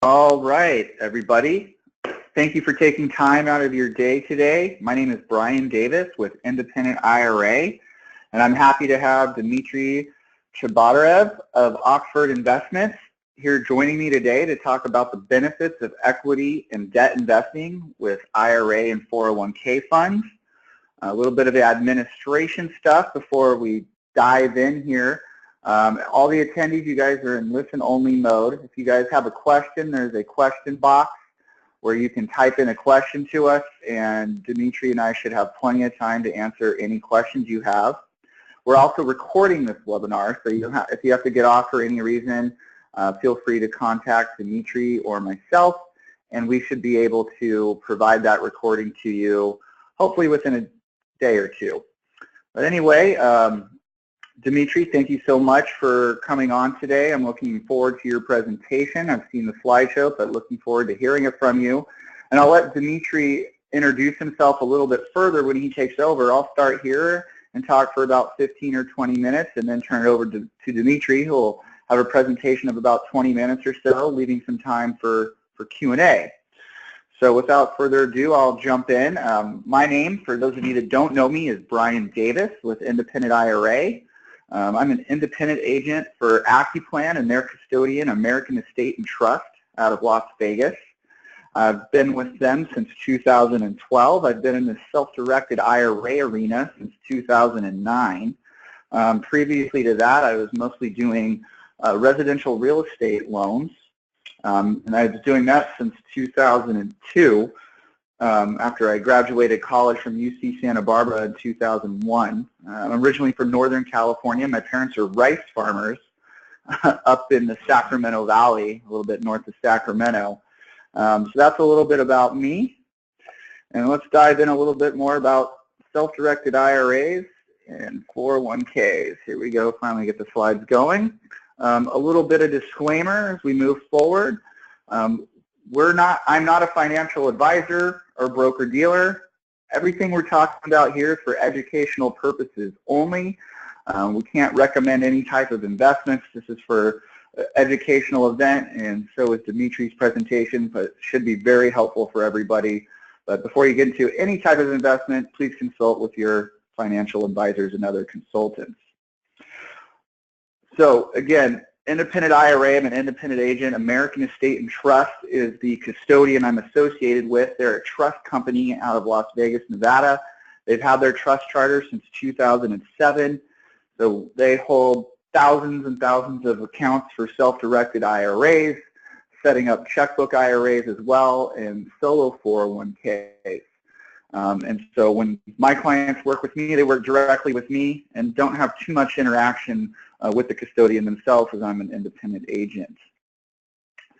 All right, everybody. Thank you for taking time out of your day today. My name is Brian Davis with Independent IRA, and I'm happy to have Dmitriy Chebotarev of Oxford Investments here joining me today to talk about the benefits of equity and debt investing with IRA and 401k funds. A little bit of the administration stuff before we dive in here. All the attendees, you guys are in listen-only mode. If you guys have a question, there's a question box where you can type in a question to us, and Dmitry and I should have plenty of time to answer any questions you have. We're also recording this webinar, so if you have to get off for any reason, feel free to contact Dmitry or myself, and we should be able to provide that recording to you hopefully within a day or two. But anyway, Dmitry, thank you so much for coming on today. I'm looking forward to your presentation. I've seen the slideshow, but looking forward to hearing it from you. And I'll let Dmitry introduce himself a little bit further when he takes over. I'll start here and talk for about 15 or 20 minutes and then turn it over to Dmitry, who will have a presentation of about 20 minutes or so, leaving some time for Q&A. So without further ado, I'll jump in. My name, for those of you that don't know me, is Brian Davis with Independent IRA. I'm an independent agent for Accuplan and their custodian, American Estate and Trust, out of Las Vegas. I've been with them since 2012. I've been in the self-directed IRA arena since 2009. Previously to that, I was mostly doing residential real estate loans, and I was doing that since 2002. After I graduated college from UC Santa Barbara in 2001. I'm originally from Northern California. My parents are rice farmers up in the Sacramento Valley, a little bit north of Sacramento. So that's a little bit about me. And let's dive in a little bit more about self-directed IRAs and 401ks. Here we go, finally get the slides going. A little bit of disclaimer as we move forward. I'm not a financial advisor or broker-dealer. Everything we're talking about here is for educational purposes only. We can't recommend any type of investments. This is for educational event, and so is Dmitry's presentation, but it should be very helpful for everybody. But before you get into any type of investment, please consult with your financial advisors and other consultants. So again, Independent IRA, I'm an independent agent. American Estate and Trust is the custodian I'm associated with. They're a trust company out of Las Vegas, Nevada. They've had their trust charter since 2007. So they hold thousands and thousands of accounts for self-directed IRAs, setting up checkbook IRAs as well, and solo 401ks. And so when my clients work with me, they work directly with me and don't have too much interaction with the custodian themselves, as I'm an independent agent.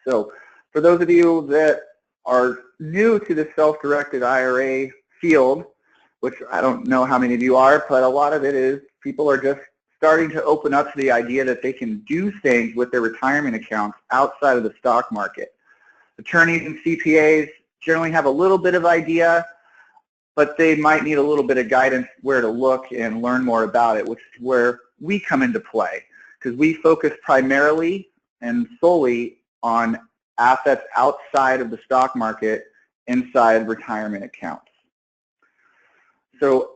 So for those of you that are new to the self-directed IRA field, which I don't know how many of you are, but a lot of it is people are just starting to open up to the idea that they can do things with their retirement accounts outside of the stock market. Attorneys and CPAs generally have a little bit of idea, but they might need a little bit of guidance where to look and learn more about it, which is where we come into play, because we focus primarily and solely on assets outside of the stock market inside retirement accounts. So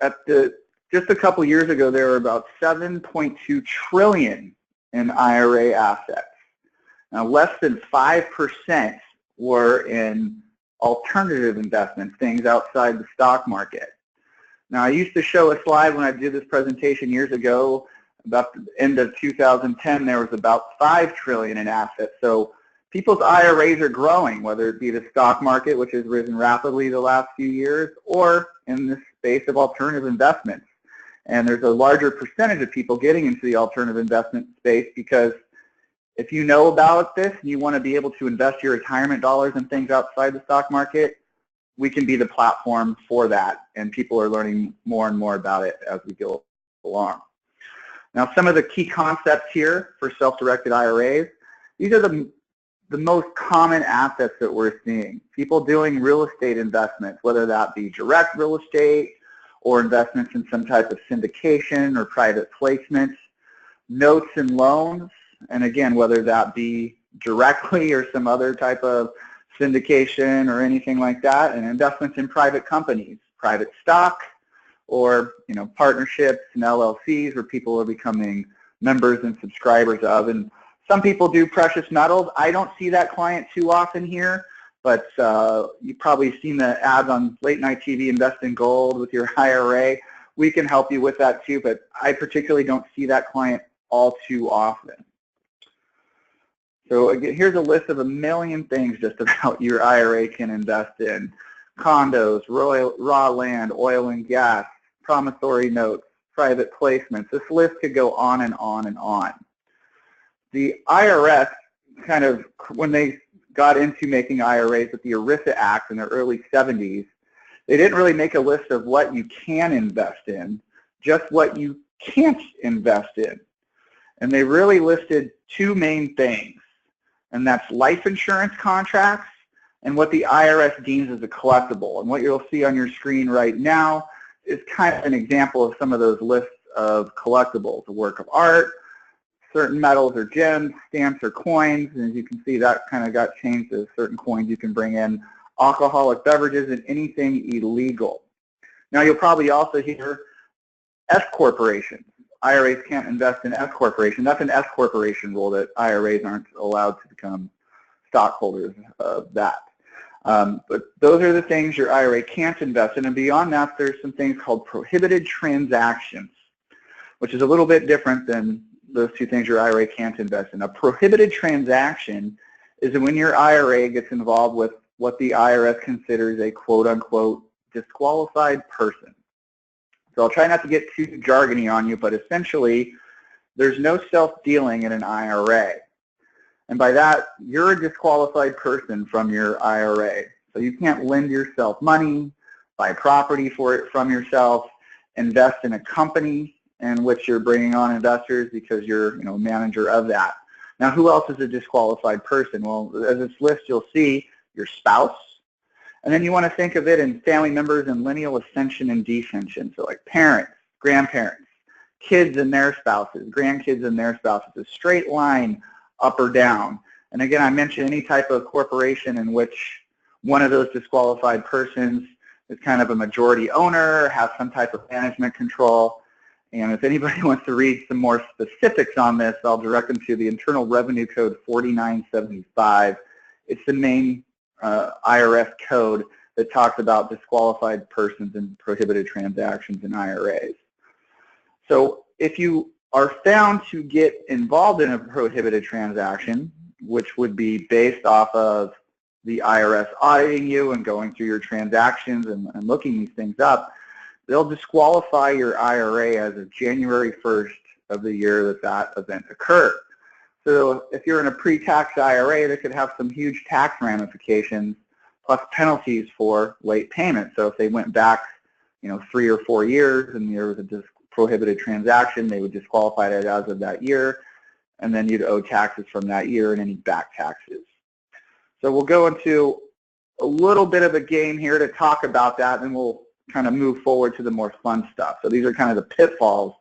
just a couple years ago, there were about 7.2 trillion in IRA assets. Now, less than 5% were in alternative investments, things outside the stock market. Now, I used to show a slide when I did this presentation years ago. About the end of 2010, there was about 5 trillion in assets. So people's IRAs are growing, whether it be the stock market, which has risen rapidly the last few years, or in the space of alternative investments. And there's a larger percentage of people getting into the alternative investment space because if you know about this and you want to be able to invest your retirement dollars in things outside the stock market, we can be the platform for that. And people are learning more and more about it as we go along. Now, some of the key concepts here for self-directed IRAs, these are the most common assets that we're seeing. People doing real estate investments, whether that be direct real estate or investments in some type of syndication or private placements, notes and loans, and again, whether that be directly or some other type of syndication or anything like that, and investments in private companies, private stock, or partnerships and LLCs where people are becoming members and subscribers of. And some people do precious metals. I don't see that client too often here, but you've probably seen the ads on late night TV, invest in gold with your IRA. We can help you with that too, but I particularly don't see that client all too often. So again, here's a list of a million things just about your IRA can invest in. Condos, raw land, oil and gas, promissory notes, private placements. This list could go on and on and on. The IRS kind of, when they got into making IRAs with the ERISA Act in the early 70s, they didn't really make a list of what you can invest in, just what you can't invest in. And they really listed two main things, and that's life insurance contracts and what the IRS deems as a collectible. And what you'll see on your screen right now is kind of an example of some of those lists of collectibles, a work of art, certain metals or gems, stamps or coins, and as you can see that kind of got changed to certain coins you can bring in, alcoholic beverages, and anything illegal. Now you'll probably also hear S corporations. IRAs can't invest in S corporation. That's an S corporation rule that IRAs aren't allowed to become stockholders of that. But those are the things your IRA can't invest in, and beyond that there's some things called prohibited transactions, which is a little bit different than those two things your IRA can't invest in. A prohibited transaction is when your IRA gets involved with what the IRS considers a quote-unquote disqualified person. So I'll try not to get too jargony on you, but essentially there's no self-dealing in an IRA. And by that, you're a disqualified person from your IRA. So you can't lend yourself money, buy property for it from yourself, invest in a company in which you're bringing on investors because you're manager of that. Now, who else is a disqualified person? Well, as this list you'll see your spouse, and then you want to think of it in family members in lineal ascension and descension. So like parents, grandparents, kids and their spouses, grandkids and their spouses, a straight line up or down. And again, I mentioned any type of corporation in which one of those disqualified persons is kind of a majority owner, has some type of management control. And if anybody wants to read some more specifics on this, I'll direct them to the Internal Revenue Code 4975. It's the main IRS code that talks about disqualified persons and prohibited transactions in IRAs. So if you are found to get involved in a prohibited transaction, which would be based off of the IRS auditing you and going through your transactions and looking these things up, they'll disqualify your IRA as of January 1st of the year that that event occurred. So if you're in a pre-tax IRA, that could have some huge tax ramifications plus penalties for late payment. So if they went back 3 or 4 years and there was a prohibited transaction, they would disqualify it as of that year, and then you'd owe taxes from that year and any back taxes. So we'll go into a little bit of a game here to talk about that, and we'll kind of move forward to the more fun stuff. So these are kind of the pitfalls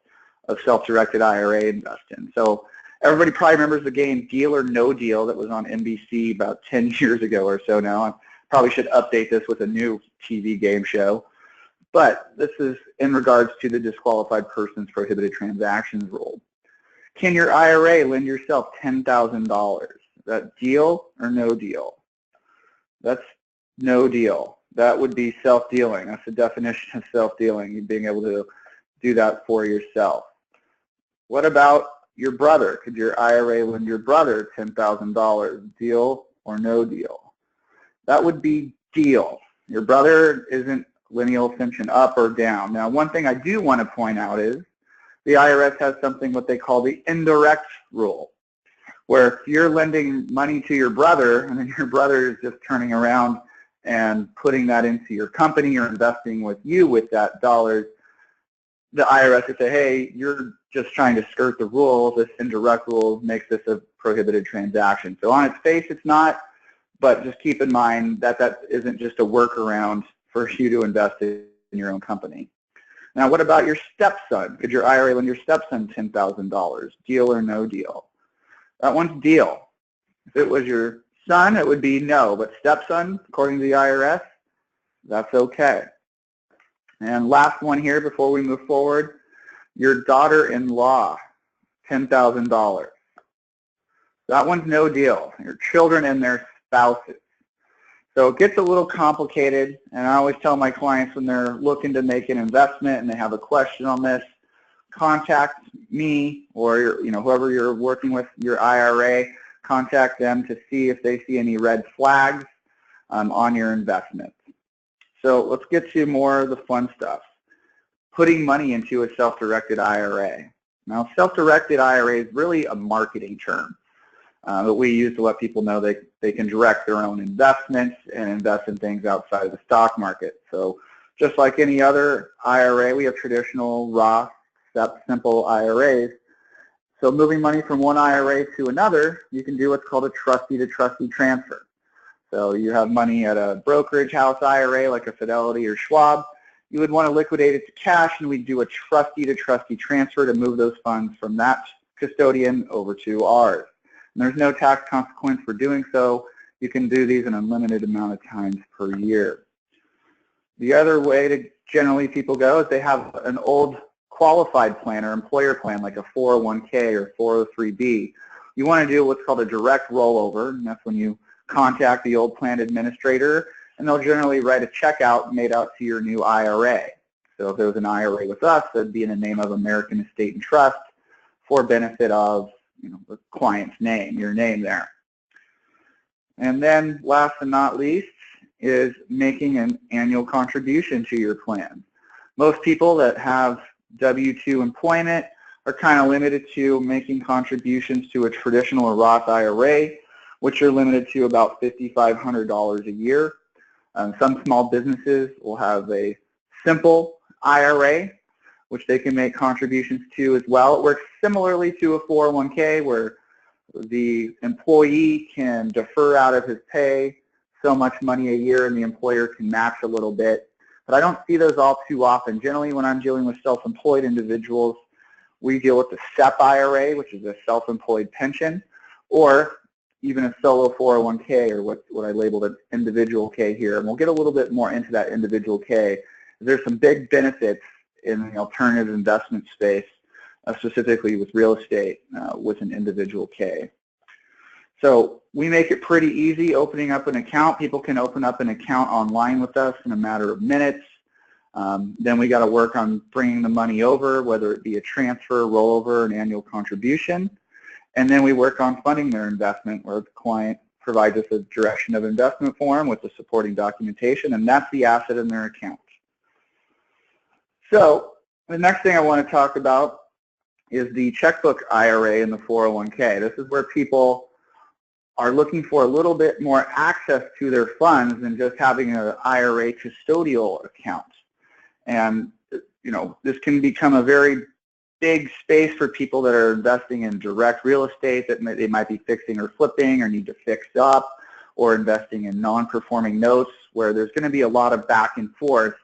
of self-directed IRA investing. So everybody probably remembers the game Deal or No Deal that was on NBC about 10 years ago or so now. I probably should update this with a new TV game show. But this is in regards to the disqualified persons prohibited transactions rule. Can your IRA lend yourself $10,000? Is that deal or no deal? That's no deal. That would be self-dealing. That's the definition of self-dealing, you being able to do that for yourself. What about your brother? Could your IRA lend your brother $10,000? Deal or no deal? That would be deal. Your brother isn't lineal ascension up or down. Now, one thing I do want to point out is the IRS has something what they call the indirect rule, where if you're lending money to your brother and then your brother is just turning around and putting that into your company or investing with you with that dollars, the IRS would say, hey, you're just trying to skirt the rules. This indirect rule makes this a prohibited transaction. So on its face, it's not, but just keep in mind that that isn't just a workaround for you to invest in your own company. Now, what about your stepson? Could your IRA lend your stepson $10,000? Deal or no deal? That one's deal. If it was your son, it would be no, but stepson, according to the IRS, that's okay. And last one here before we move forward, your daughter-in-law, $10,000. That one's no deal. Your children and their spouses. So it gets a little complicated, and I always tell my clients when they're looking to make an investment and they have a question on this, contact me or whoever you're working with, your IRA, contact them to see if they see any red flags on your investment. So let's get to more of the fun stuff. Putting money into a self-directed IRA. Now, self-directed IRA is really a marketing term that we use to let people know they can direct their own investments and invest in things outside of the stock market. So just like any other IRA, we have traditional Roth, SEP, simple IRAs. So moving money from one IRA to another, you can do what's called a trustee-to-trustee transfer. So you have money at a brokerage house IRA like a Fidelity or Schwab. You would want to liquidate it to cash, and we'd do a trustee-to-trustee transfer to move those funds from that custodian over to ours. And there's no tax consequence for doing so. You can do these an unlimited amount of times per year. The other way to generally people go is they have an old qualified plan or employer plan like a 401k or 403b. You want to do what's called a direct rollover, and that's when you contact the old plan administrator, and they'll generally write a check out made out to your new IRA. So if there was an IRA with us, that'd be in the name of American Estate and Trust for benefit of the client's name, your name there. And then last but not least is making an annual contribution to your plan. Most people that have W-2 employment are kind of limited to making contributions to a traditional or Roth IRA, which are limited to about $5,500 a year. Some small businesses will have a simple IRA, which they can make contributions to as well. It works similarly to a 401k where the employee can defer out of his pay so much money a year and the employer can match a little bit. But I don't see those all too often. Generally, when I'm dealing with self-employed individuals, we deal with the SEP IRA, which is a self-employed pension, or even a solo 401k, or what I labeled an individual K here. And we'll get a little bit more into that individual K. There's some big benefits in the alternative investment space, specifically with real estate, with an individual K. So we make it pretty easy opening up an account. People can open up an account online with us in a matter of minutes. Then we got to work on bringing the money over, whether it be a transfer, rollover, an annual contribution. And then we work on funding their investment, where the client provides us a direction of investment form with the supporting documentation, and that's the asset in their account. So the next thing I want to talk about is the checkbook IRA and the 401k. This is where people are looking for a little bit more access to their funds than just having an IRA custodial account. And this can become a very big space for people that are investing in direct real estate that they might be fixing or flipping or need to fix up, or investing in non-performing notes where there's going to be a lot of back and forth.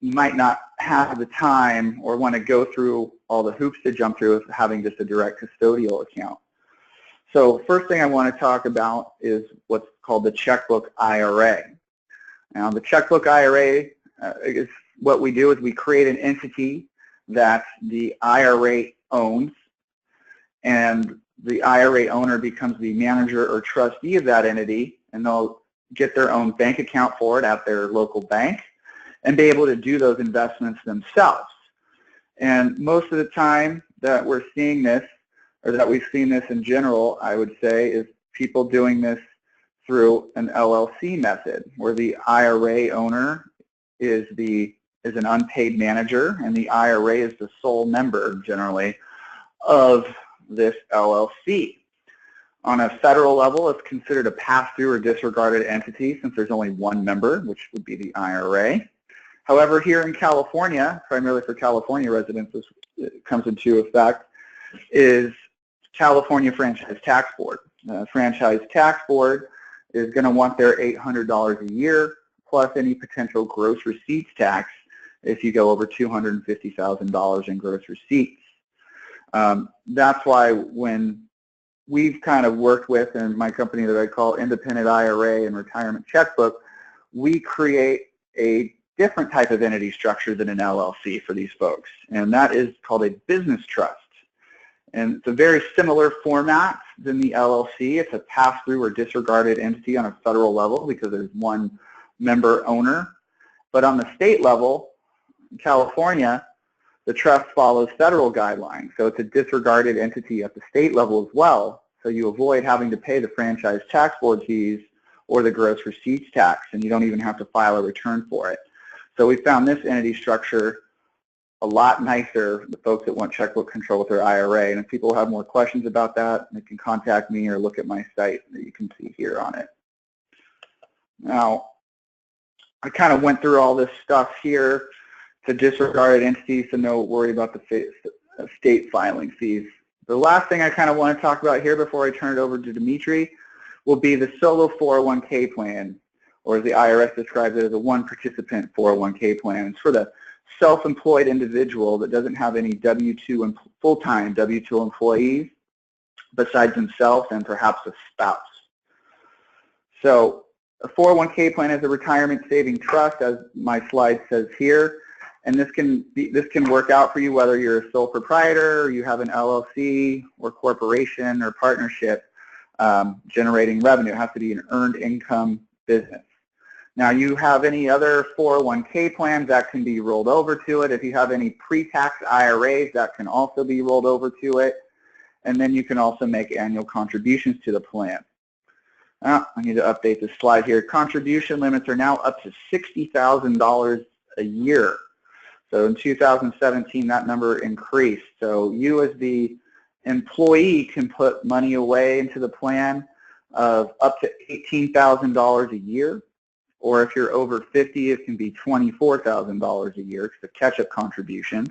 You might not have the time or want to go through all the hoops to jump through with having just a direct custodial account. So first thing I want to talk about is what's called the checkbook IRA. Now the checkbook IRA is what we do is we create an entity that the IRA owns, and the IRA owner becomes the manager or trustee of that entity, and they'll get their own bank account for it at their local bank and be able to do those investments themselves. And most of the time that we're seeing this, or that we've seen this in general, I would say, is people doing this through an LLC method, where the IRA owner is an unpaid manager, and the IRA is the sole member, generally, of this LLC. On a federal level, it's considered a pass-through or disregarded entity since there's only one member, which would be the IRA. However, here in California, primarily for California residents, this comes into effect, is California Franchise Tax Board. Franchise Tax Board is going to want their $800 a year plus any potential gross receipts tax if you go over $250,000 in gross receipts. That's why when we've kind of worked with in my company that I call Independent IRA and Retirement Checkbook, we create a different type of entity structure than an LLC for these folks, and that is called a business trust. And it's a very similar format than the LLC. It's a pass-through or disregarded entity on a federal level because there's one member owner. But on the state level, in California, the trust follows federal guidelines. So it's a disregarded entity at the state level as well. So you avoid having to pay the franchise tax board fees or the gross receipts tax, and you don't even have to file a return for it. So we found this entity structure a lot nicer, the folks that want checkbook control with their IRA. And if people have more questions about that, they can contact me or look at my site that you can see here on it. Now, I kind of went through all this stuff here to disregarded entities, so no worry about the state filing fees. The last thing I kind of want to talk about here before I turn it over to Dmitry will be the solo 401k plan, or as the IRS describes it as a one-participant 401k plan. It's for the self-employed individual that doesn't have any W-2 and full-time W-2 employees besides themselves and perhaps a spouse. So a 401k plan is a retirement saving trust, as my slide says here, and this can work out for you whether you're a sole proprietor, or you have an LLC or corporation or partnership generating revenue. It has to be an earned income business. Now, you have any other 401k plans that can be rolled over to it. If you have any pre-tax IRAs, that can also be rolled over to it. And then you can also make annual contributions to the plan. I need to update this slide here. Contribution limits are now up to $60,000 a year. So in 2017, that number increased. So you as the employee can put money away into the plan of up to $18,000 a year. Or if you're over 50, it can be $24,000 a year. It's the catch-up contributions.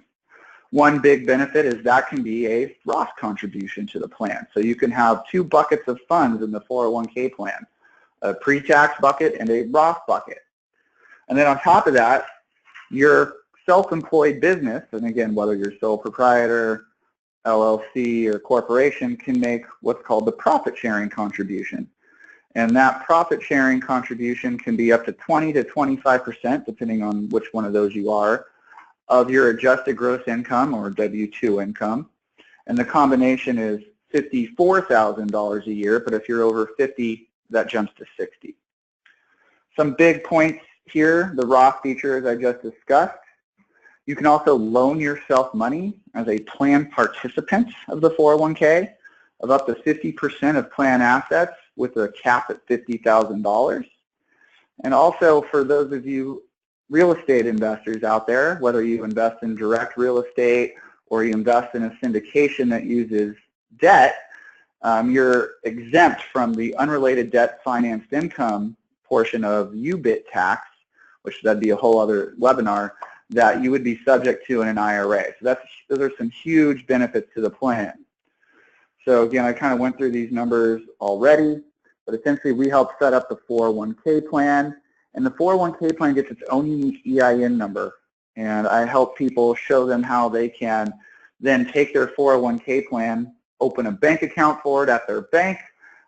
One big benefit is that can be a Roth contribution to the plan. So you can have two buckets of funds in the 401k plan, a pre-tax bucket and a Roth bucket. And then on top of that, your self-employed business, and again, whether you're sole proprietor, LLC, or corporation, can make what's called the profit sharing contribution. And that profit sharing contribution can be up to 20 to 25%, depending on which one of those you are, of your adjusted gross income or W-2 income. And the combination is $54,000 a year, but if you're over 50, that jumps to 60. Some big points here, the Roth feature, as I just discussed. You can also loan yourself money as a plan participant of the 401k of up to 50% of plan assets with a cap at $50,000. And also for those of you real estate investors out there, whether you invest in direct real estate or you invest in a syndication that uses debt, you're exempt from the unrelated debt financed income portion of UBIT tax, which that'd be a whole other webinar, that you would be subject to in an IRA. So those are some huge benefits to the plan. So again, I kind of went through these numbers already, but essentially we help set up the 401k plan, and the 401k plan gets its own unique EIN number, and I help people show them how they can then take their 401k plan, open a bank account for it at their bank,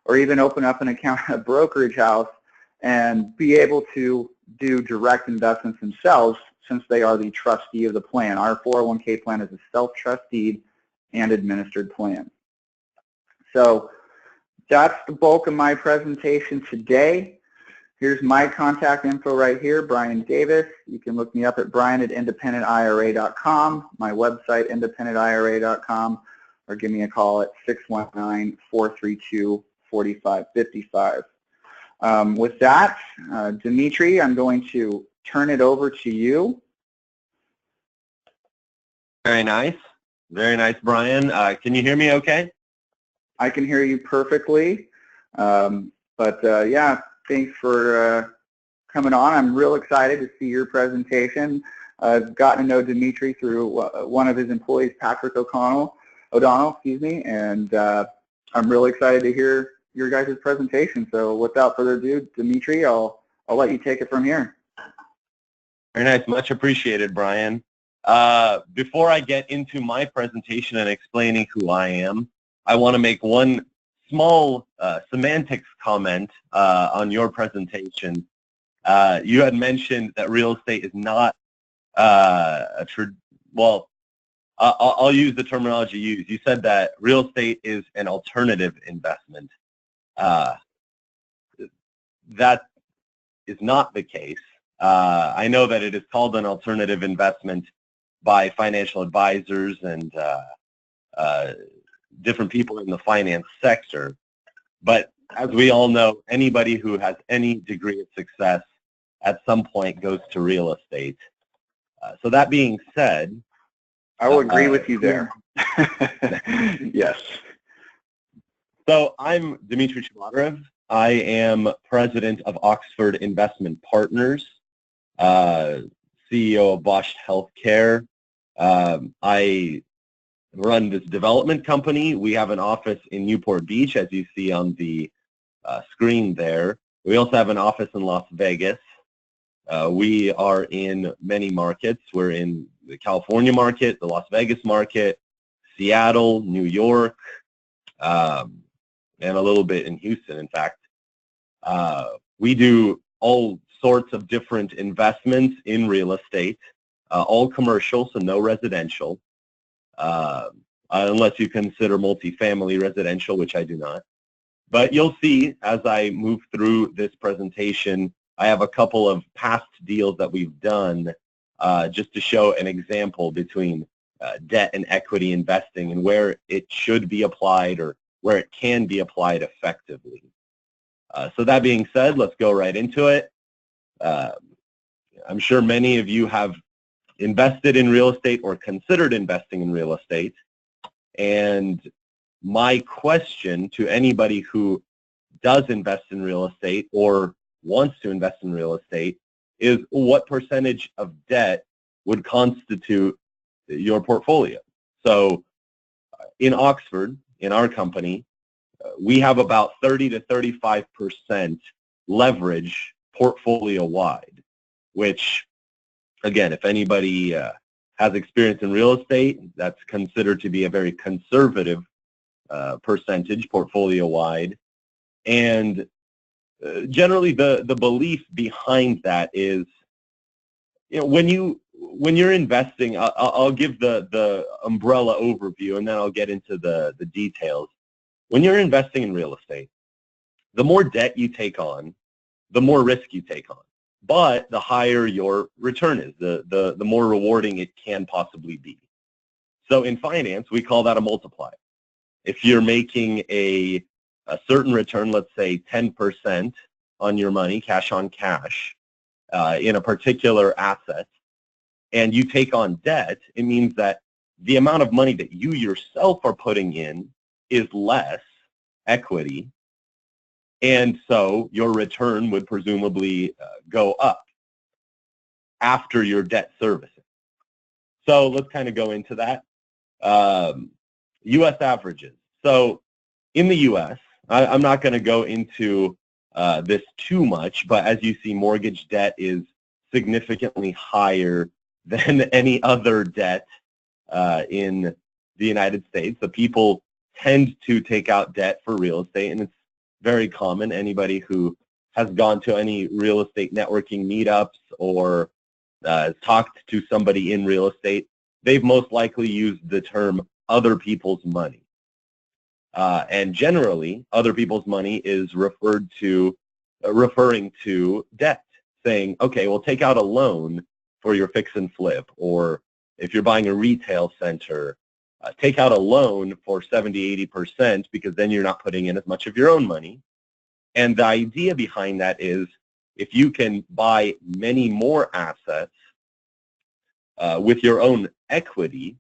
or even open up an account at a brokerage house and be able to do direct investments themselves since they are the trustee of the plan. Our 401k plan is a self-trustee and administered plan. So that's the bulk of my presentation today. Here's my contact info right here, Brian Davis. You can look me up at brian@independentira.com, my website, independentira.com, or give me a call at 619-432-4555. With that, Dmitry, I'm going to turn it over to you. Very nice, Brian. Can you hear me okay? I can hear you perfectly, yeah, thanks for coming on. I'm real excited to see your presentation. I've gotten to know Dmitry through one of his employees, Patrick O'Donnell, and I'm really excited to hear your guys' presentation. So without further ado, Dmitry, I'll let you take it from here. Very nice, much appreciated, Brian. Before I get into my presentation and explaining who I am, I want to make one small semantics comment on your presentation. You had mentioned that real estate is not I'll use the terminology you used. You said that real estate is an alternative investment. That is not the case. I know that it is called an alternative investment by financial advisors and different people in the finance sector. But as we all know, anybody who has any degree of success at some point goes to real estate. So that being said, I will agree with you there. Yes. So I'm Dmitriy Chebotarev. I am president of Oxford Investment Partners, CEO of Bosch Healthcare. I run this development company. We have an office in Newport Beach, as you see on the screen there. We also have an office in Las Vegas. We are in many markets. We're in the California market, the Las Vegas market, Seattle, New York, and a little bit in Houston, in fact. We do all sorts of different investments in real estate, all commercial, so no residential, unless you consider multifamily residential, which I do not. But you'll see as I move through this presentation, I have a couple of past deals that we've done just to show an example between debt and equity investing and where it should be applied or where it can be applied effectively. So that being said, let's go right into it. I'm sure many of you have invested in real estate or considered investing in real estate. And my question to anybody who does invest in real estate or wants to invest in real estate is what percentage of debt would constitute your portfolio. So in Oxford, in our company, we have about 30 to 35% leverage portfolio-wide, which, again, if anybody has experience in real estate, that's considered to be a very conservative percentage portfolio-wide. And generally, the belief behind that is, when you're investing, I'll give the umbrella overview, and then I'll get into the details. When you're investing in real estate, the more debt you take on, the more risk you take on. But the higher your return is, the more rewarding it can possibly be. So in finance, we call that a multiplier. If you're making a certain return, let's say 10% on your money, cash on cash, in a particular asset, and you take on debt, it means that the amount of money that you yourself are putting in is less equity, and so your return would presumably go up after your debt servicing. So let's kind of go into that. U.S. averages. So in the U.S., I'm not going to go into this too much, but as you see, mortgage debt is significantly higher than any other debt in the United States. So people tend to take out debt for real estate, and it's very common. Anybody who has gone to any real estate networking meetups or talked to somebody in real estate, they've most likely used the term other people's money. And generally, other people's money is referring to debt, saying, okay, well, take out a loan for your fix and flip, or if you're buying a retail center, take out a loan for 70, 80% because then you're not putting in as much of your own money. And the idea behind that is if you can buy many more assets with your own equity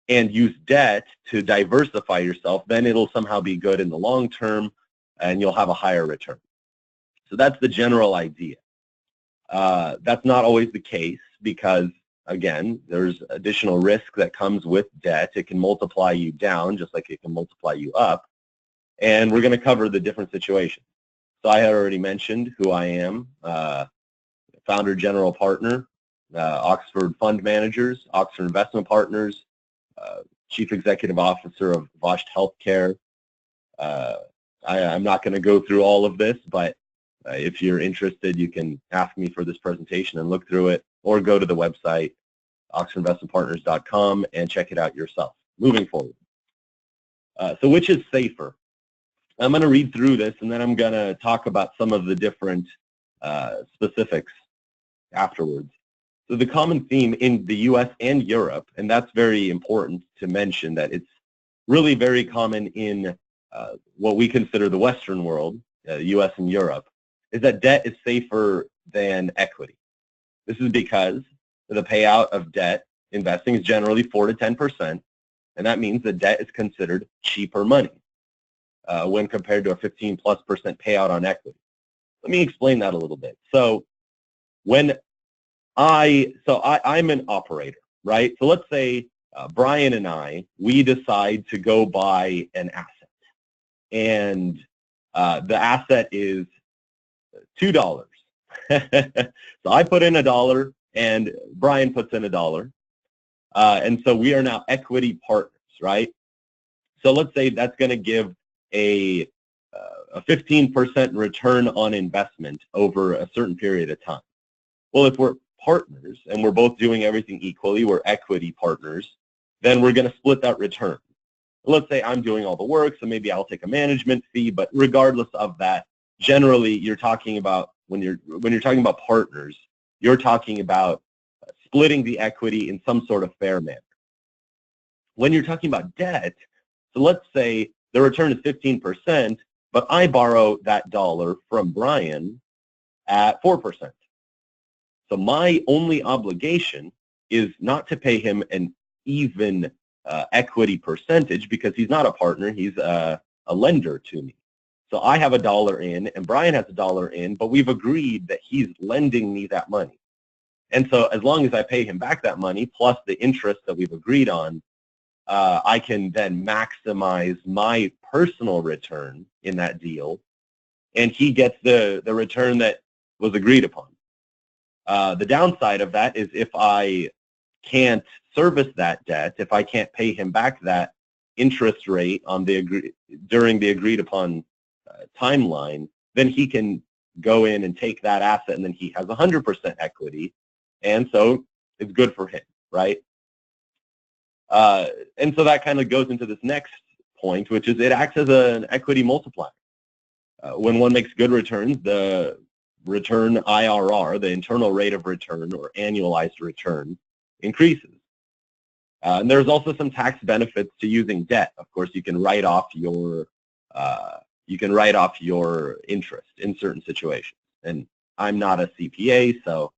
and use debt to diversify yourself, then it'll somehow be good in the long term and you'll have a higher return. So that's the general idea. That's not always the case because, again, there's additional risk that comes with debt. It can multiply you down just like it can multiply you up. And we're going to cover the different situations. So I had already mentioned who I am, founder, general partner, Oxford Fund Managers, Oxford Investment Partners, Chief Executive Officer of Bosch Healthcare. I'm not going to go through all of this, but if you're interested, you can ask me for this presentation and look through it, or go to the website, oxfordinvestmentpartners.com, and check it out yourself. Moving forward. So which is safer? I'm going to read through this, and then I'm going to talk about some of the different specifics afterwards. So the common theme in the U.S. and Europe, and that's very important to mention, that it's really very common in what we consider the Western world, U.S. and Europe, is that debt is safer than equity. This is because the payout of debt investing is generally 4 to 10%, and that means that debt is considered cheaper money when compared to a 15+% payout on equity. Let me explain that a little bit. So when I'm an operator, right? So let's say Brian and we decide to go buy an asset, and the asset is $2. So I put in $1 and Brian puts in $1. And so we are now equity partners, right? So let's say that's going to give a 15% return on investment over a certain period of time. Well, if we're partners and we're both doing everything equally, we're equity partners, then we're going to split that return. Let's say I'm doing all the work, so maybe I'll take a management fee, but regardless of that, generally you're talking about, when you're talking about partners, you're talking about splitting the equity in some sort of fair manner. When you're talking about debt, so let's say the return is 15%, but I borrow that dollar from Brian at 4%. So my only obligation is not to pay him an even equity percentage, because he's not a partner, he's a lender to me. So I have $1 in and Brian has $1 in, but we've agreed that he's lending me that money. And so as long as I pay him back that money plus the interest that we've agreed on, I can then maximize my personal return in that deal, and he gets the return that was agreed upon. The downside of that is if I can't service that debt, if I can't pay him back that interest rate on during the agreed upon timeline, then he can go in and take that asset, and then he has 100% equity, and so it's good for him, right? And so that kind of goes into this next point, which is it acts as an equity multiplier. When one makes good returns, the return IRR, the internal rate of return or annualized return, increases. And there's also some tax benefits to using debt. Of course, you can write off your interest in certain situations. And I'm not a CPA, so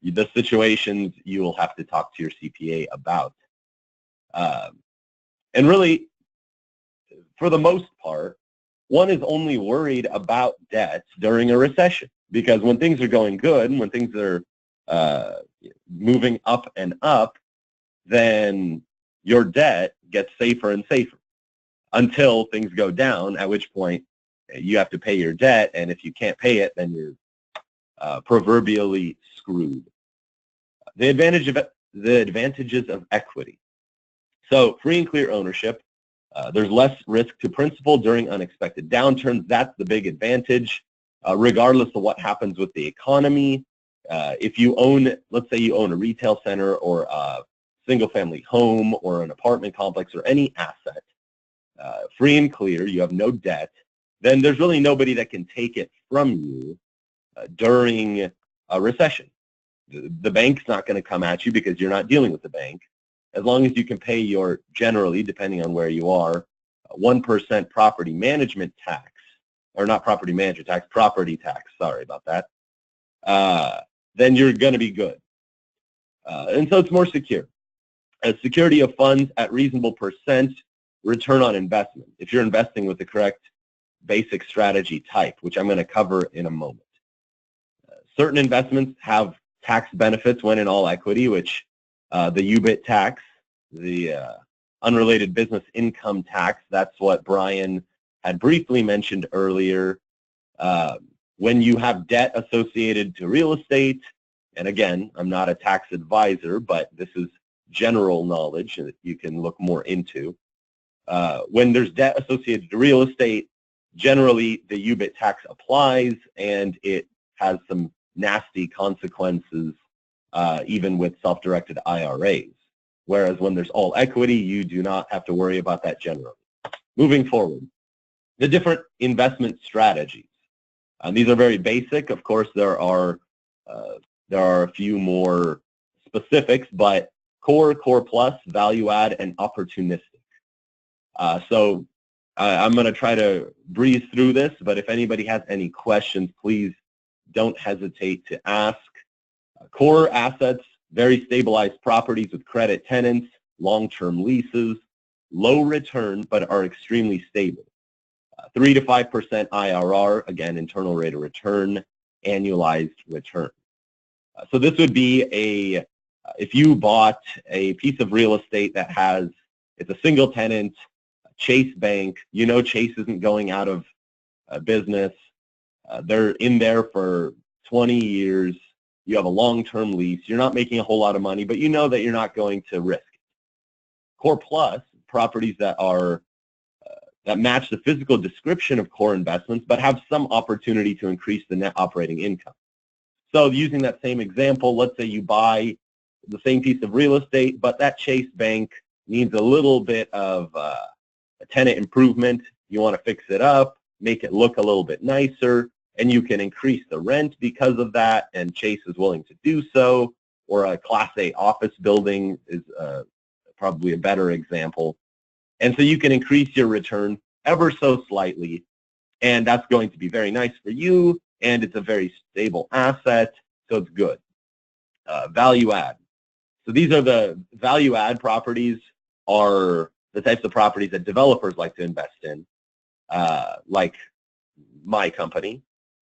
the situations you will have to talk to your CPA about. And really, for the most part, one is only worried about debt during a recession, because when things are going good and when things are moving up and up, then your debt gets safer and safer until things go down, at which point you have to pay your debt, and if you can't pay it, then you're proverbially screwed. The advantages of equity. So free and clear ownership. There's less risk to principal during unexpected downturns. That's the big advantage, regardless of what happens with the economy. If you own, let's say you own a retail center or a single-family home or an apartment complex or any asset, free and clear, you have no debt, then there's really nobody that can take it from you during a recession. The bank's not going to come at you because you're not dealing with the bank. As long as you can pay your, generally, depending on where you are, 1% property management tax, or not property management tax, property tax, sorry about that, then you're going to be good. And so it's more secure. A security of funds at reasonable percent return on investment, if you're investing with the correct basic strategy type, which I'm going to cover in a moment. Certain investments have tax benefits when in all equity, which the UBIT tax, the unrelated business income tax, that's what Brian had briefly mentioned earlier. When you have debt associated to real estate, and again, I'm not a tax advisor, but this is general knowledge that you can look more into. when there's debt associated to real estate, generally the UBIT tax applies, and it has some nasty consequences even with self-directed IRAs. Whereas when there's all equity, you do not have to worry about that generally. Moving forward, the different investment strategies. These are very basic. Of course, there are a few more specifics, but core, core plus, value add, and opportunistic. So I'm going to try to breeze through this, but if anybody has any questions, please don't hesitate to ask. Core assets, very stabilized properties with credit tenants, long-term leases, low return, but are extremely stable. 3 to 5% IRR, again, internal rate of return, annualized return. So this would be if you bought a piece of real estate that it's a single tenant, Chase Bank, you know Chase isn't going out of business. They're in there for 20 years. You have a long-term lease. You're not making a whole lot of money, but you know that you're not going to risk it. Core plus, properties that match the physical description of core investments, but have some opportunity to increase the net operating income. So using that same example, let's say you buy the same piece of real estate, but that Chase Bank needs a little bit of a tenant improvement. You want to fix it up, make it look a little bit nicer, and you can increase the rent because of that, and Chase is willing to do so, or a Class A office building is probably a better example. And so you can increase your return ever so slightly, and that's going to be very nice for you, and it's a very stable asset, so it's good. Value add. So these are the value add properties are the types of properties that developers like to invest in, like my company,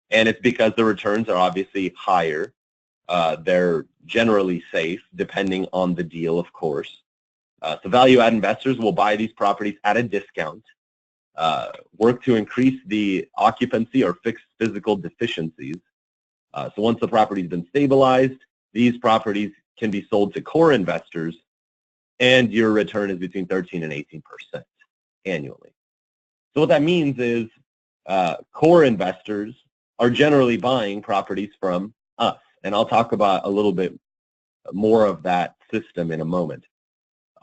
and it's because the returns are obviously higher. They're generally safe, depending on the deal, of course. So value-add investors will buy these properties at a discount, work to increase the occupancy or fix physical deficiencies. So once the property's been stabilized, these properties can be sold to core investors, and your return is between 13 and 18% annually. So what that means is core investors are generally buying properties from us, and I'll talk about a little bit more of that system in a moment.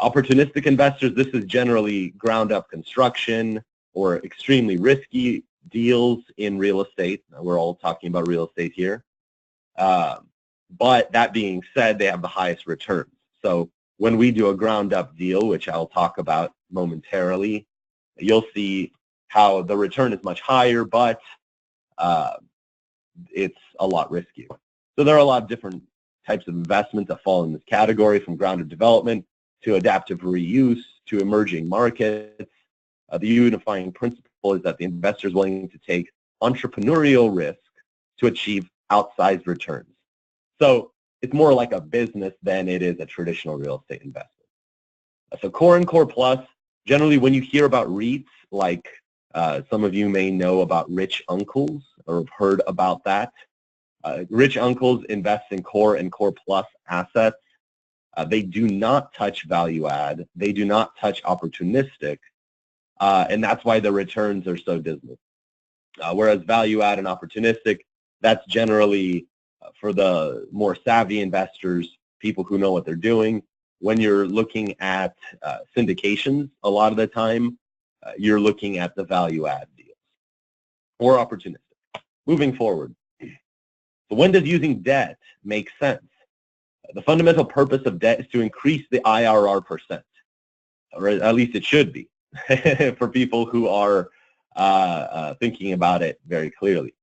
Opportunistic investors, this is generally ground-up construction or extremely risky deals in real estate. We're all talking about real estate here. But that being said, they have the highest returns. So when we do a ground-up deal, which I'll talk about momentarily, you'll see how the return is much higher, but it's a lot riskier. So there are a lot of different types of investments that fall in this category, from ground-up development to adaptive reuse to emerging markets. The unifying principle is that the investor is willing to take entrepreneurial risk to achieve outsized returns. So it's more like a business than it is a traditional real estate investment. So core and core plus, generally when you hear about REITs, like some of you may know about rich uncles or have heard about that. Rich uncles invest in core and core plus assets. They do not touch value add. They do not touch opportunistic. And that's why the returns are so dismal. Whereas value add and opportunistic, that's generally for the more savvy investors, people who know what they're doing. When you're looking at syndications, a lot of the time, you're looking at the value add deals or opportunistic. Moving forward, so when does using debt make sense? The fundamental purpose of debt is to increase the IRR percent, or at least it should be, for people who are thinking about it very clearly.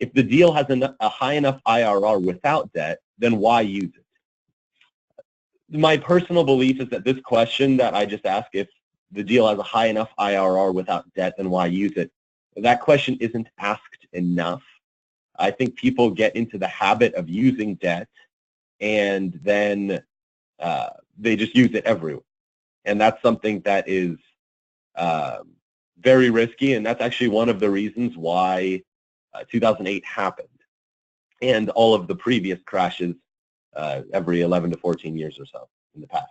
If the deal has a high enough IRR without debt, then why use it? My personal belief is that this question that I just asked, if the deal has a high enough IRR without debt, then why use it? That question isn't asked enough. I think people get into the habit of using debt, and then they just use it everywhere. And that's something that is very risky, and that's actually one of the reasons why 2008 happened, and all of the previous crashes every 11 to 14 years or so in the past.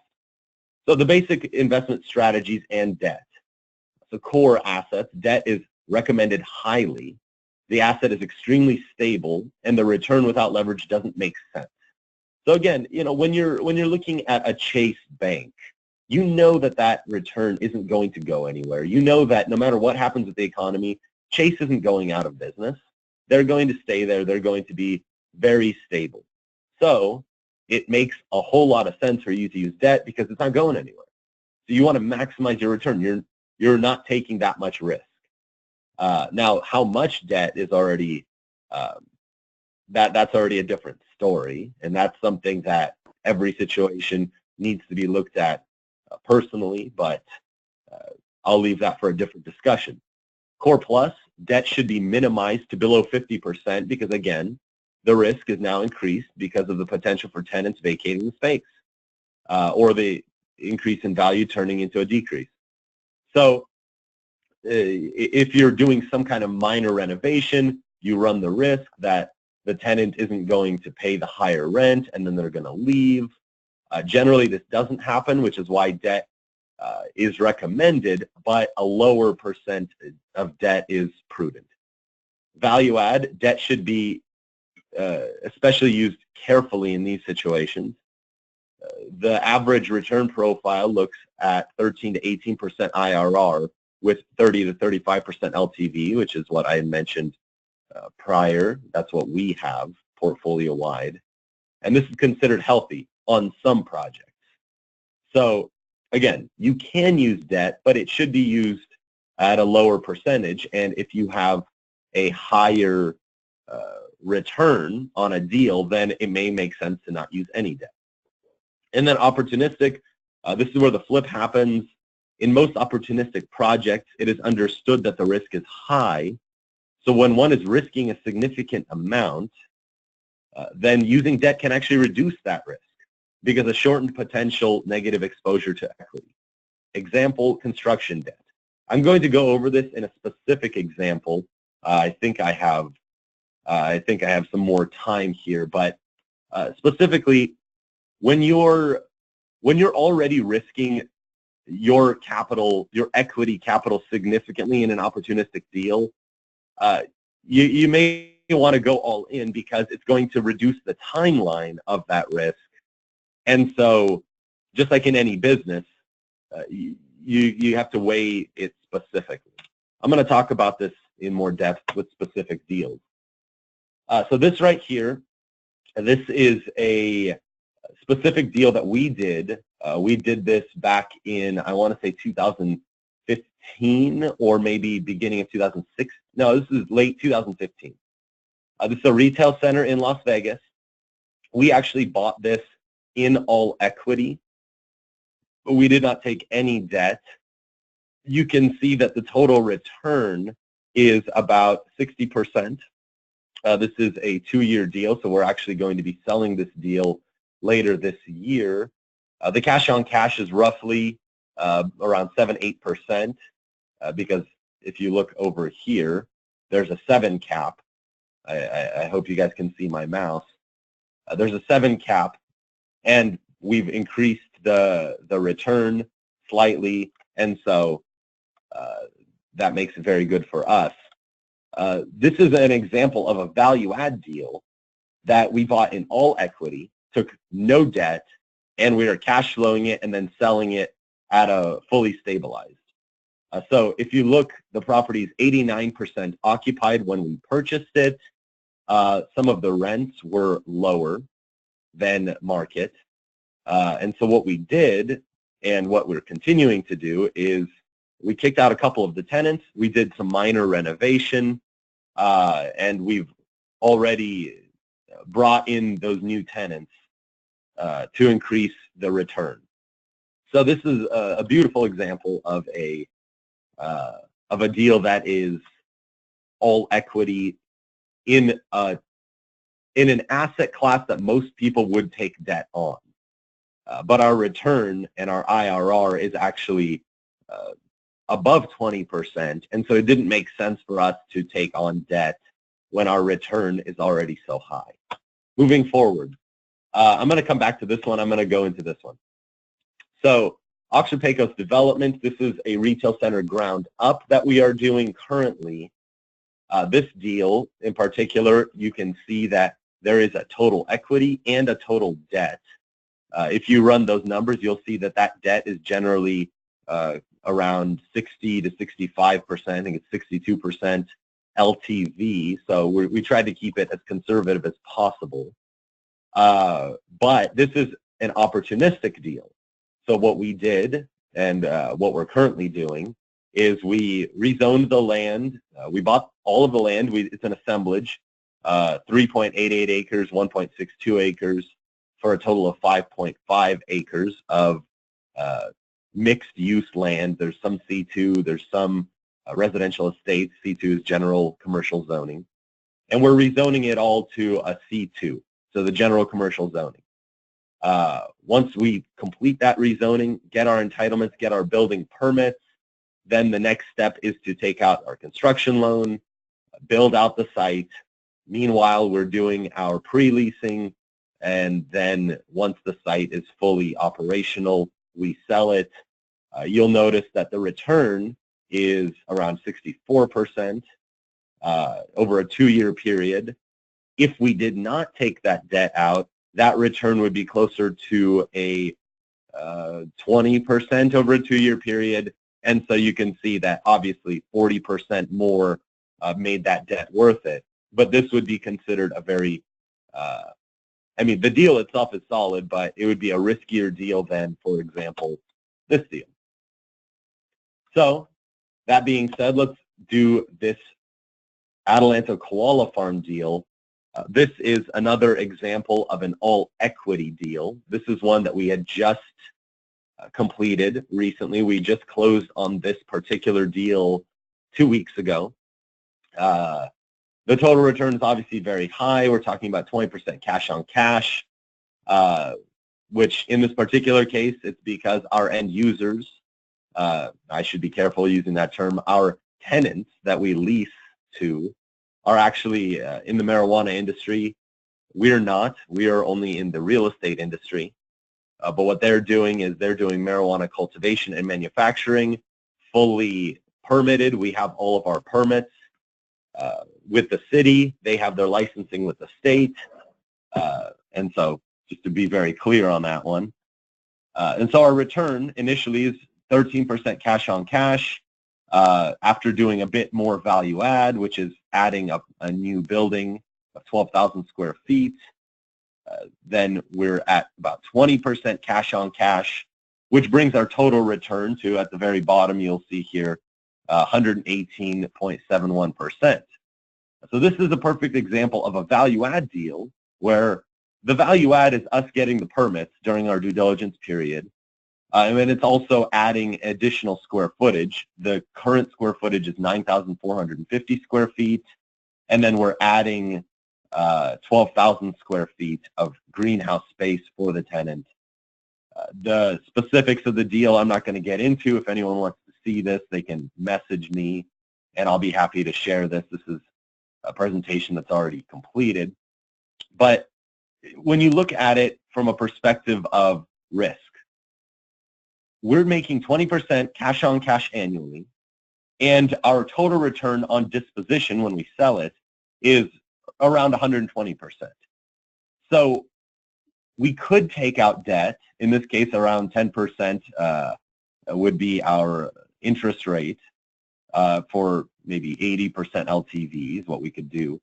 So the basic investment strategies and debt. So core assets, debt is recommended highly. The asset is extremely stable, and the return without leverage doesn't make sense. So again, when you're looking at a Chase bank, you know that return isn't going to go anywhere. You know that no matter what happens with the economy, Chase isn't going out of business. They're going to stay there. They're going to be very stable. So it makes a whole lot of sense for you to use debt because it's not going anywhere. So you want to maximize your return. You're not taking that much risk. Now, how much debt is already that's already a different story, and that's something that every situation needs to be looked at personally, but I'll leave that for a different discussion. Core plus, debt should be minimized to below 50% because, again, the risk is now increased because of the potential for tenants vacating the space or the increase in value turning into a decrease. So if you're doing some kind of minor renovation, you run the risk that the tenant isn't going to pay the higher rent and then they're going to leave. Generally, this doesn't happen, which is why debt is recommended, but a lower percent of debt is prudent. Value add, debt should be especially used carefully in these situations. The average return profile looks at 13 to 18% IRR with 30 to 35% LTV, which is what I had mentioned prior. That's what we have portfolio-wide. And this is considered healthy on some projects. So again, you can use debt, but it should be used at a lower percentage. And if you have a higher return on a deal, then it may make sense to not use any debt. And then opportunistic, this is where the flip happens. In most opportunistic projects, it is understood that the risk is high. So when one is risking a significant amount, then using debt can actually reduce that risk because of shortened potential negative exposure to equity. Example, construction debt. I'm going to go over this in a specific example. I think I have some more time here, but specifically, when you're already risking your capital, your equity capital significantly in an opportunistic deal, you may want to go all in because it's going to reduce the timeline of that risk. And so, just like in any business, you have to weigh it specifically. I'm going to talk about this in more depth with specific deals. So this right here, this is a specific deal that we did. We did this back in, I want to say 2015 or maybe beginning of 2006. No, this is late 2015. This is a retail center in Las Vegas. We actually bought this in all equity. We did not take any debt. You can see that the total return is about 60%. This is a 2-year deal, so we're actually going to be selling this deal later this year. The cash on cash is roughly around 7-8% because if you look over here, there's a 7 cap. I hope you guys can see my mouse. There's a 7 cap, and we've increased the return slightly, and so that makes it very good for us. This is an example of a value add deal that we bought in all equity, took no debt, and we are cash flowing it and then selling it at a fully stabilized. So if you look, the property is 89% occupied when we purchased it. Some of the rents were lower than market. And so what we did and what we're continuing to do is we kicked out a couple of the tenants. We did some minor renovation, and we've already brought in those new tenants to increase the return. So this is a beautiful example of a deal that is all equity in an asset class that most people would take debt on. But our return and our IRR is actually above 20%, and so it didn't make sense for us to take on debt when our return is already so high. Moving forward, I'm going to come back to this one. I'm going to go into this one. So Oxford Pecos Development, this is a retail center ground up that we are doing currently. This deal in particular, you can see that there is a total equity and a total debt. If you run those numbers, you'll see that that debt is generally around 60 to 65%. I think it's 62% LTV. So we tried to keep it as conservative as possible. But this is an opportunistic deal. So what we did and what we're currently doing is we rezoned the land. We bought all of the land. It's an assemblage, 3.88 acres, 1.62 acres, for a total of 5.5 acres of mixed-use land. There's some C2, there's some residential estates. C2 is general commercial zoning. And we're rezoning it all to a C2, so the general commercial zoning. Once we complete that rezoning, get our entitlements, get our building permits, then the next step is to take out our construction loan, build out the site. Meanwhile, we're doing our pre-leasing, and then once the site is fully operational, we sell it. You'll notice that the return is around 64% over a 2-year period. If we did not take that debt out, that return would be closer to a 20% over a 2-year period. And so you can see that obviously 40% more made that debt worth it. But this would be considered a very, I mean, the deal itself is solid, but it would be a riskier deal than, for example, this deal. So that being said, let's do this Adelanto Koala Farm deal. This is another example of an all-equity deal. This is one that we had just completed recently. We just closed on this particular deal 2 weeks ago. The total return is obviously very high. We're talking about 20% cash on cash, which in this particular case, it's because our end users, I should be careful using that term, our tenants that we lease to are actually in the marijuana industry. We're not. We are only in the real estate industry. But what they're doing is they're doing marijuana cultivation and manufacturing, fully permitted. We have all of our permits with the city. They have their licensing with the state. And so just to be very clear on that one. And so our return initially is 13% cash on cash. After doing a bit more value add, which is adding up a new building of 12,000 square feet, then we're at about 20% cash on cash, which brings our total return to, at the very bottom, you'll see here, 118.71%. So this is a perfect example of a value add deal where the value add is us getting the permits during our due diligence period. And then it's also adding additional square footage. The current square footage is 9,450 square feet. And then we're adding 12,000 square feet of greenhouse space for the tenant. The specifics of the deal I'm not going to get into. If anyone wants to see this, they can message me, and I'll be happy to share this. This is a presentation that's already completed. But when you look at it from a perspective of risk, we're making 20% cash on cash annually, and our total return on disposition when we sell it is around 120%. So we could take out debt. In this case, around 10% would be our interest rate for maybe 80% LTV is what we could do.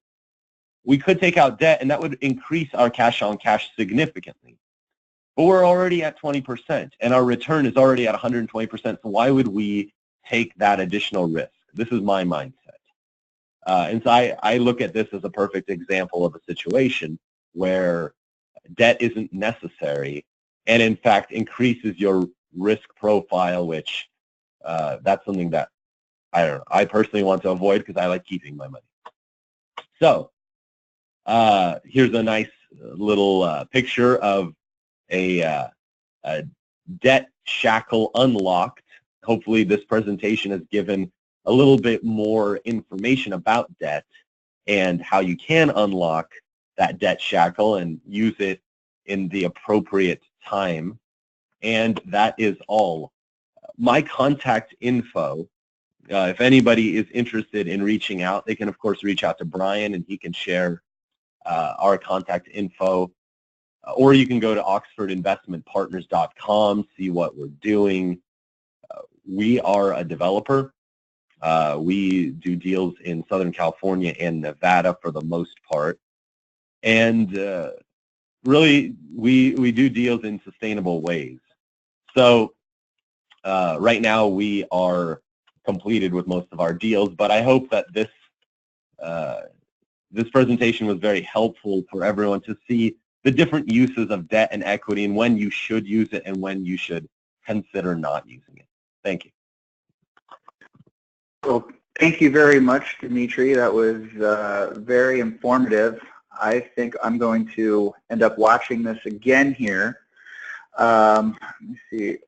We could take out debt, and that would increase our cash on cash significantly. But we're already at 20%, and our return is already at 120%. So why would we take that additional risk? This is my mindset. And so I look at this as a perfect example of a situation where debt isn't necessary and, in fact, increases your risk profile, which that's something that I personally want to avoid because I like keeping my money. So here's a nice little picture of a debt shackle unlocked. Hopefully this presentation has given a little bit more information about debt and how you can unlock that debt shackle and use it in the appropriate time. And that is all my contact info, if anybody is interested in reaching out, they can, of course, reach out to Brian, and he can share our contact info. Or you can go to oxfordinvestmentpartners.com, see what we're doing. We are a developer. We do deals in Southern California and Nevada for the most part. And really, we do deals in sustainable ways. So right now we are completed with most of our deals, but I hope that this this presentation was very helpful for everyone to see the different uses of debt and equity and when you should use it and when you should consider not using it. Thank you. Well, thank you very much, Dmitry. That was very informative. I think I'm going to end up watching this again here. Let me see.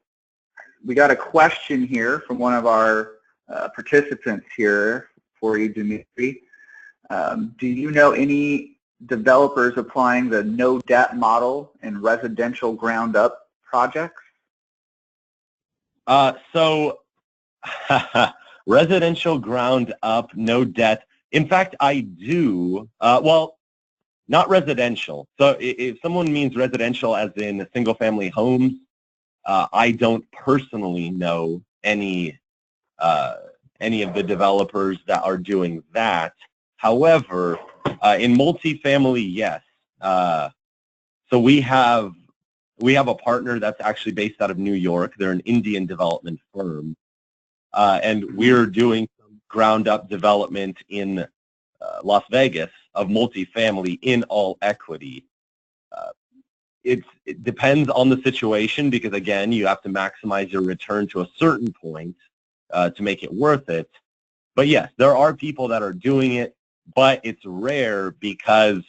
We got a question here from one of our participants here for you, Dmitry. Do you know any developers applying the no debt model in residential ground up projects? So residential ground up, no debt. In fact, I do. Well, not residential. So if someone means residential as in single family homes, I don't personally know any of the developers that are doing that. However, in multifamily, yes. So we have a partner that's actually based out of New York. They're an Indian development firm, and we're doing some ground up development in Las Vegas of multifamily in all equity. It depends on the situation because, again, you have to maximize your return to a certain point to make it worth it. But yes, there are people that are doing it, but it's rare because,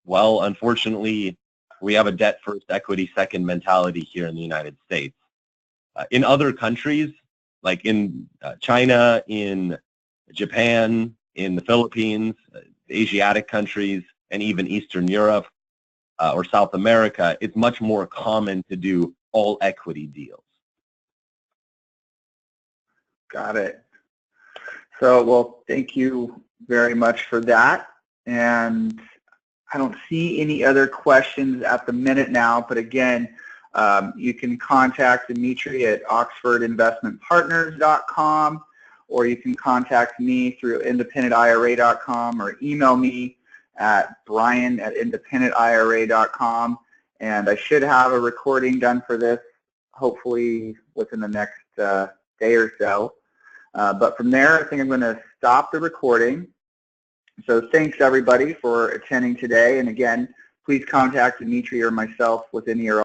well, unfortunately, we have a debt first, equity second mentality here in the United States. In other countries, like in China, in Japan, in the Philippines, Asiatic countries, and even Eastern Europe or South America, it's much more common to do all equity deals. Got it. So, well, thank you very much for that. And I don't see any other questions at the minute now, but again, you can contact Dmitry at oxfordinvestmentpartners.com, or you can contact me through independentira.com or email me at brian@independentira.com. And I should have a recording done for this hopefully within the next day or so. But from there, I think I'm going to stop the recording. So thanks, everybody, for attending today. And again, please contact Dmitry or myself with any of your